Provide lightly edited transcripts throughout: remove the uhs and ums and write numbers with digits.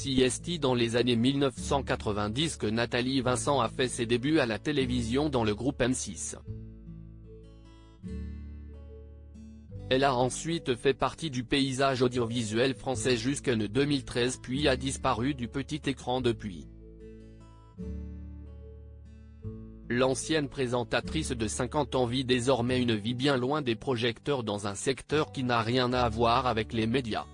CIST dans les années 1990 que Nathalie Vincent a fait ses débuts à la télévision dans le groupe M6. Elle a ensuite fait partie du paysage audiovisuel français jusqu'en 2013 puis a disparu du petit écran depuis. L'ancienne présentatrice de 50 ans vit désormais une vie bien loin des projecteurs dans un secteur qui n'a rien à voir avec les médias.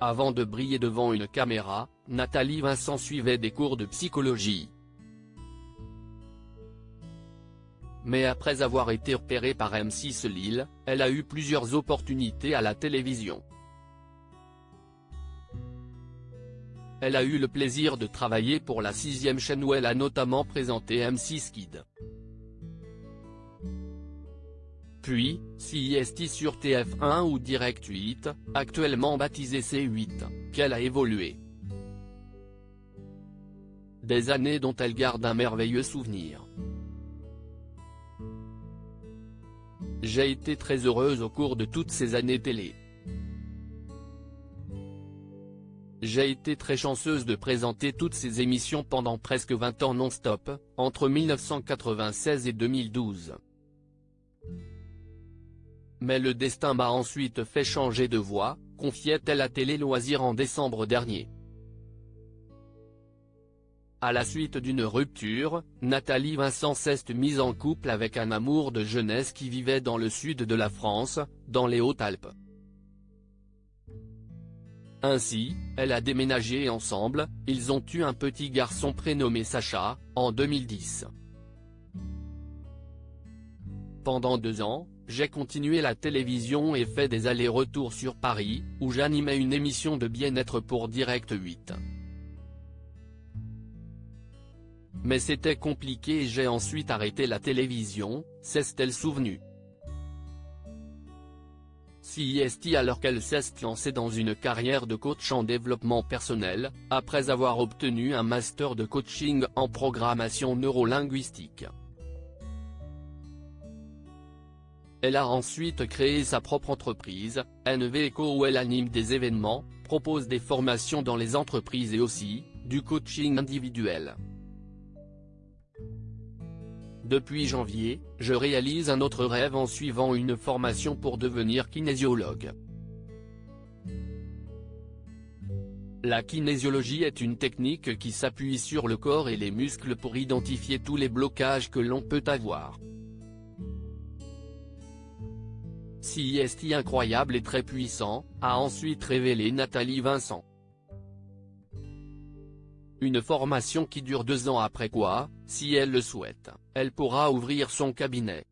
Avant de briller devant une caméra, Nathalie Vincent suivait des cours de psychologie. Mais après avoir été repérée par M6 Lille, elle a eu plusieurs opportunités à la télévision. Elle a eu le plaisir de travailler pour la 6e chaîne où elle a notamment présenté M6 Kids. Puis, CIST sur TF1 ou Direct 8, actuellement baptisé C8, qu'elle a évolué. Des années dont elle garde un merveilleux souvenir. J'ai été très heureuse au cours de toutes ces années télé. J'ai été très chanceuse de présenter toutes ces émissions pendant presque 20 ans non-stop, entre 1996 et 2012. Mais le destin m'a ensuite fait changer de voie, confiait-elle à Télé Loisirs en décembre dernier. À la suite d'une rupture, Nathalie Vincent s'est mise en couple avec un amour de jeunesse qui vivait dans le sud de la France, dans les Hautes-Alpes. Ainsi, elle a déménagé ensemble, ils ont eu un petit garçon prénommé Sacha, en 2010. Pendant 2 ans, j'ai continué la télévision et fait des allers-retours sur Paris, où j'animais une émission de bien-être pour Direct 8. Mais c'était compliqué et j'ai ensuite arrêté la télévision, s'est-elle souvenue. CIST alors qu'elle s'est lancée dans une carrière de coach en développement personnel, après avoir obtenu un master de coaching en programmation neurolinguistique. Elle a ensuite créé sa propre entreprise, NVEco où elle anime des événements, propose des formations dans les entreprises et aussi, du coaching individuel. Depuis janvier, je réalise un autre rêve en suivant une formation pour devenir kinésiologue. La kinésiologie est une technique qui s'appuie sur le corps et les muscles pour identifier tous les blocages que l'on peut avoir. CIST incroyable et très puissant, a ensuite révélé Nathalie Vincent. Une formation qui dure 2 ans après quoi, si elle le souhaite, elle pourra ouvrir son cabinet.